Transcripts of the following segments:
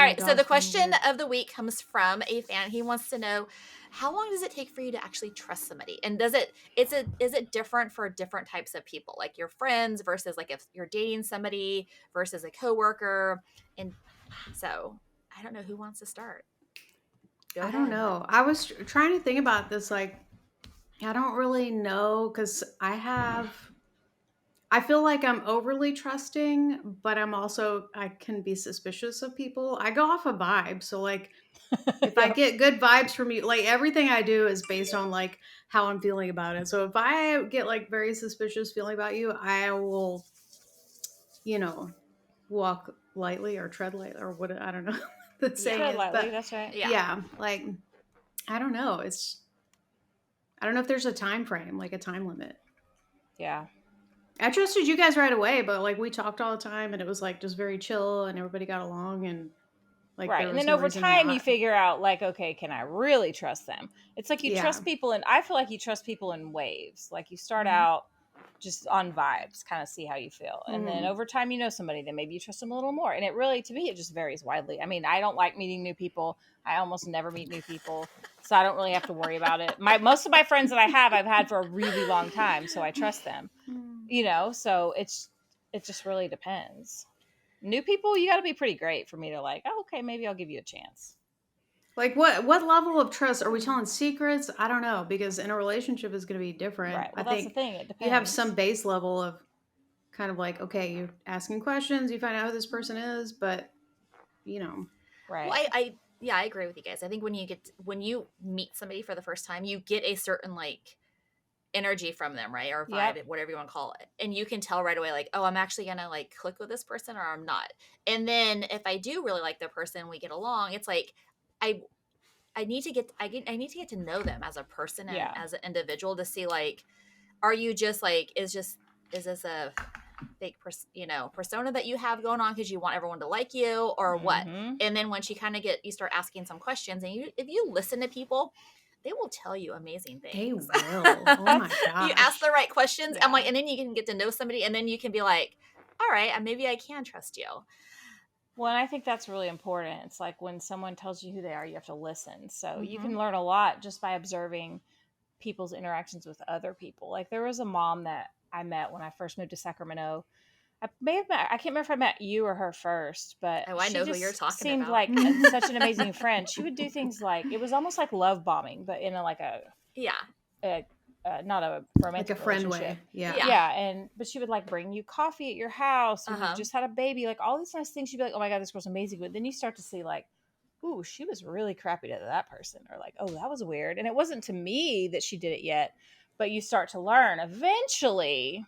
right. So the question of the week comes from a fan. He wants to know, how long does it take for you to actually trust somebody? And is it different for different types of people, like your friends versus like if you're dating somebody versus a coworker? And so I don't know who wants to start. Go I ahead. don't know. I was trying to think about this. Like, I don't really know because I feel like I'm overly trusting, but I can be suspicious of people. I go off a vibe. So, like, if I Yep. get good vibes from you, like, everything I do is based on, like, how I'm feeling about it. So, if I get, like, very suspicious feeling about you, I will, you know, walk lightly or tread lightly or what, I don't know the Yeah. saying Tread is. lightly. But That's right. Yeah. yeah, like, I don't know. I don't know if there's a time frame, like a time limit. Yeah. I trusted you guys right away, but like we talked all the time and it was like just very chill and everybody got along and like Right. there And was then no over reason time, you not. figure out, like, okay, can I really trust them? It's like you Yeah. trust people, and I feel like you trust people in waves. Like, you start Hmm. out just on vibes, kind of see how you feel. And then Hmm. over time, you know somebody, then maybe you trust them a little more. And it really, to me, it just varies widely. I mean, I don't like meeting new people. I almost never meet new people. So I don't really have to worry about it. Most of my friends that I've had for a really long time. So I trust them, so it just really depends. New people, you got to be pretty great for me to like, oh, okay, maybe I'll give you a chance. Like what level of trust are we telling secrets? I don't know because in a relationship is going to be different. Right. I Well, that's the think thing. It you have some depends. base level of kind of like okay, you're asking questions, you find out who this person is, but you know, Well, Right. I agree with you guys. I think when you meet somebody for the first time, you get a certain like energy from them, right? Or Yep. vibe, whatever you want to call it. And you can tell right away, like, oh, I'm actually gonna like click with this person or I'm not. And then if I do really like the person, we get along, it's like I I need to get to know them as a person and Yeah. as an individual to see like, are you just like is this a fake persona that you have going on because you want everyone to like you or what? Mm-hmm. And then once you start asking some questions and if you listen to people, they will tell you amazing they things. will. Oh my You ask the gosh. right questions. I'm Yeah. like, and then you can get to know somebody and then you can be like, all right, maybe I can trust you. Well, and I think that's really important. It's like when someone tells you who they are, you have to listen. So you Mm-hmm. can learn a lot just by observing people's interactions with other people. Like, there was a mom that I met when I first moved to Sacramento. I can't remember if I met you or her first, but Oh, I she know who you're just talking seemed about. like such an amazing friend. She would do things like, it was almost like love bombing, but in Yeah. a not a Like a romantic friend relationship. way. Yeah. Yeah. Yeah, but she would like bring you coffee at your house, or you've Uh-huh. just had a baby, like all these nice things. She'd be like, "Oh my god, this girl's amazing," but then you start to see like, "Ooh, she was really crappy to that person," or like, "Oh, that was weird." And it wasn't to me that she did it yet, but you start to learn eventually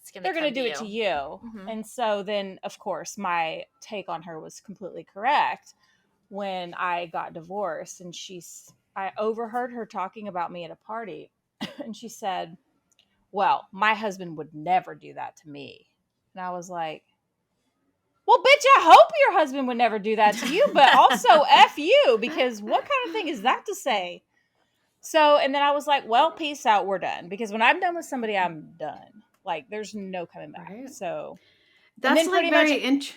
It's gonna they're going come to to do it to you. you. Mm-hmm. And so then, of course, my take on her was completely correct when I got divorced, and I overheard her talking about me at a party, and she said, well, my husband would never do that to me. And I was like, well, bitch, I hope your husband would never do that to you, but also F you, because what kind of thing is that to say? So, and then I was like, well, peace out, we're done. Because when I'm done with somebody, I'm done. Like, there's no coming back. Right. So, and That's then like pretty much very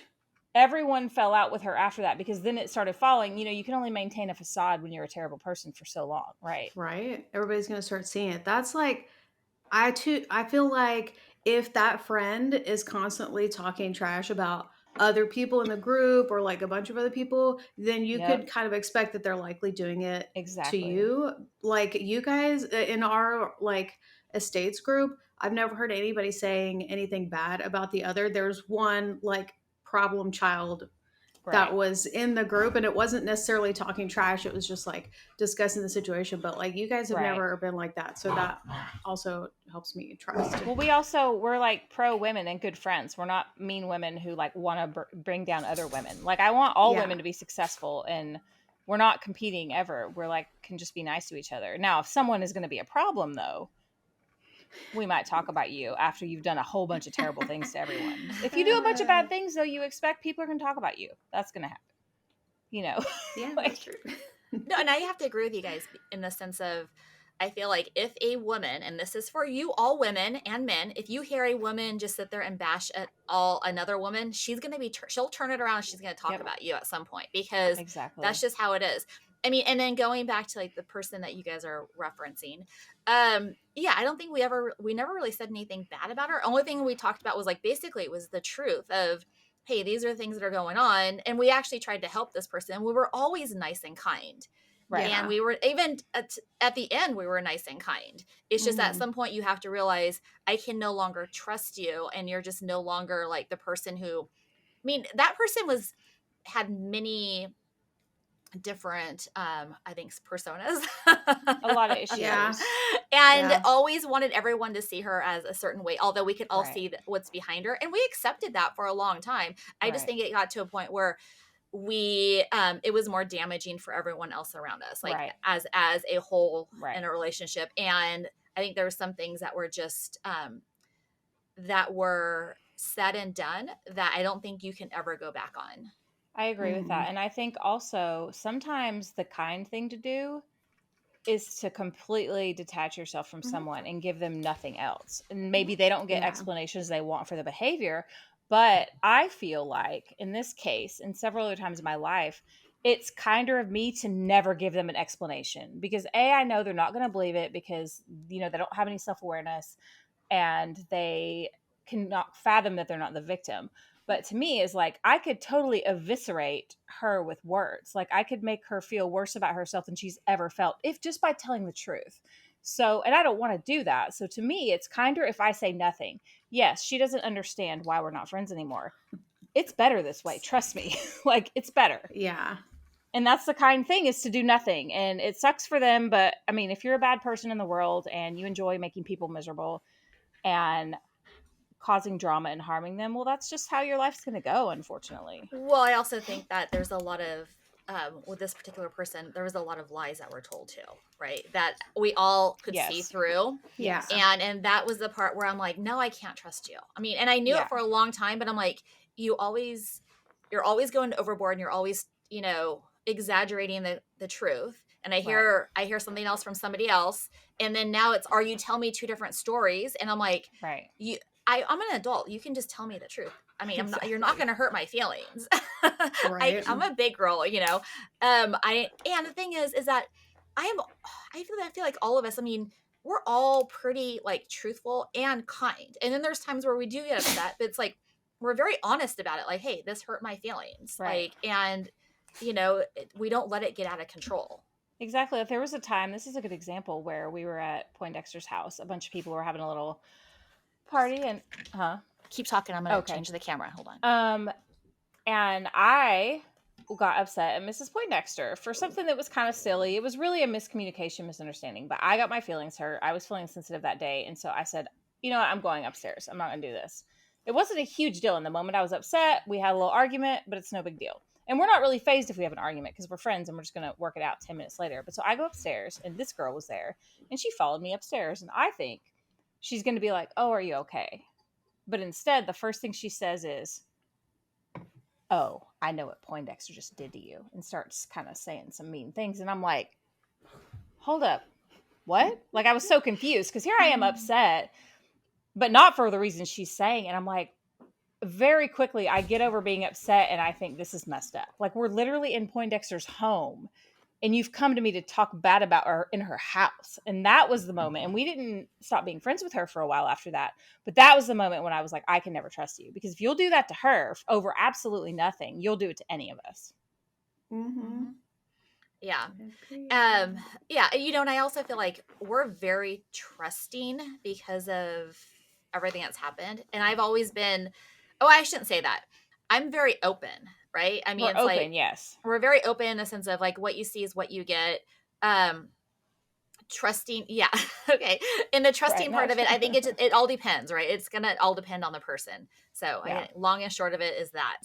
everyone fell out with her after that, because then it started falling. You can only maintain a facade when you're a terrible person for so long, right? right. Everybody's gonna start seeing it. That's like I feel like if that friend is constantly talking trash about other people in the group or like a bunch of other people, then you Yep, could kind of expect that they're likely doing it to exactly. you. Like you guys in our like estates group, I've never heard anybody saying anything bad about the other. There's one like problem child that Right. was in the group and it wasn't necessarily talking trash, it was just like discussing the situation, but like you guys have Right. never been like that, so that also helps me trust. Well, we're like pro women and good friends. We're not mean women who like want to bring down other women. Like, I want all Yeah. women to be successful, and we're not competing ever. We're like, can just be nice to each other. Now, if someone is going to be a problem though, we might talk about you after you've done a whole bunch of terrible things to everyone. If you do a bunch of bad things though, you expect people are going to talk about you. That's going to happen. You know. Yeah, that's Like, true. No, and I have to agree with you guys in the sense of I feel like if a woman, and this is for you, all women and men, if you hear a woman just sit there and bash at all another woman, she's going to be, she'll turn it around. And she's going to talk Yep. about you at some point, because that's Exactly. just how it is. I mean, and then going back to like the person that you guys are referencing, yeah, I don't think we never really said anything bad about her. Only thing we talked about was like, basically it was the truth of, hey, these are things that are going on. And we actually tried to help this person. We were always nice and kind. Right. And Yeah. we were even at the end, we were nice and kind. It's just at Mhm. some point you have to realize I can no longer trust you. And you're just no longer like the person who, I mean, that person had many different I think personas. A lot of Yeah. issues. And Yeah. always wanted everyone to see her as a certain way, although we could all Right. see what's behind her, and we accepted that for a long time. I just Right. think it got to a point where it was more damaging for everyone else around us, like Right. as a whole in Right. a relationship. And I think there were some things that were just that were said and done that I don't think you can ever go back on. I agree with that. Mhm. And I think also sometimes the kind thing to do is to completely detach yourself from Mhm. someone and give them nothing else. And Mhm. maybe they don't get Yeah. explanations they want for the behavior. But I feel like in this case, and several other times in my life, it's kinder of me to never give them an explanation because A, I know they're not going to believe it because, they don't have any self awareness and they cannot fathom that they're not the victim. But to me, is like I could totally eviscerate her with words. Like I could make her feel worse about herself than she's ever felt, if just by telling the truth. So, and I don't want to do that. So to me, it's kinder if I say nothing. Yes, she doesn't understand why we're not friends anymore. It's better this way. Trust me. Like it's better. Yeah. And that's the kind thing, is to do nothing. And it sucks for them. But I mean, if you're a bad person in the world and you enjoy making people miserable, and causing drama and harming them, well, that's just how your life's going to go, unfortunately. Well, I also think that there's a lot of with this particular person, there was a lot of lies that were told too, right? That we all could see Yes. through. Yeah. Yes. And that was the part where I'm like, no, I can't trust you. I mean, and I knew it Yeah. for a long time, but I'm like, you always you're always going overboard, and you're always, exaggerating the truth. And Right. I hear something else from somebody else, and then now it's, are you tell me two different stories? And I'm like, Right. you I'm an adult. You can just tell me the truth. I mean, you're not Exactly. going to hurt my feelings. Right. I'm a big girl, and the thing is that I am, I feel like all of us, I mean, we're all pretty like truthful and kind. And then there's times where we do get upset, but it's like, we're very honest about it. Like, hey, this hurt my feelings. Right. Like, and we don't let it get out of control. Exactly. If there was a time, this is a good example where we were at Poindexter's house. A bunch of people were having a little party and, huh? Keep talking. I'm going to Okay. change the camera. Hold on. And I got upset at Mrs. Poindexter for something that was kind of silly. It was really a miscommunication, misunderstanding, but I got my feelings hurt. I was feeling sensitive that day. And so I said, you know what? I'm going upstairs. I'm not going to do this. It wasn't a huge deal. In the moment I was upset, we had a little argument, but it's no big deal. And we're not really phased if we have an argument because we're friends and we're just going to work it out 10 minutes later. But so I go upstairs and this girl was there and she followed me upstairs. And I think she's going to be like, oh, are you okay? But instead, the first thing she says is, oh, I know what Poindexter just did to you, and starts kind of saying some mean things. And I'm like, hold up, what? Like, I was so confused because here I am upset, but not for the reason she's saying. And I'm like, very quickly, I get over being upset and I think this is messed up. Like, we're literally in Poindexter's home and you've come to me to talk bad about her in her house. And that was the moment. And we didn't stop being friends with her for a while after that. But that was the moment when I was like, I can never trust you, because if you'll do that to her over absolutely nothing, you'll do it to any of us. Mhm. Yeah. Agreed. Yeah, and I also feel like we're very trusting because of everything that's happened. And I've always been, oh, I shouldn't say that. I'm very open, right? I mean, We're it's open, like yes. we're very open in the sense of like what you see is what you get. Um Trusting, yeah. Okay. In the Right. trusting No, part it's of it, I think fine. it all depends, right? It's gonna all depend on the person. So Yeah. long and short of it is that.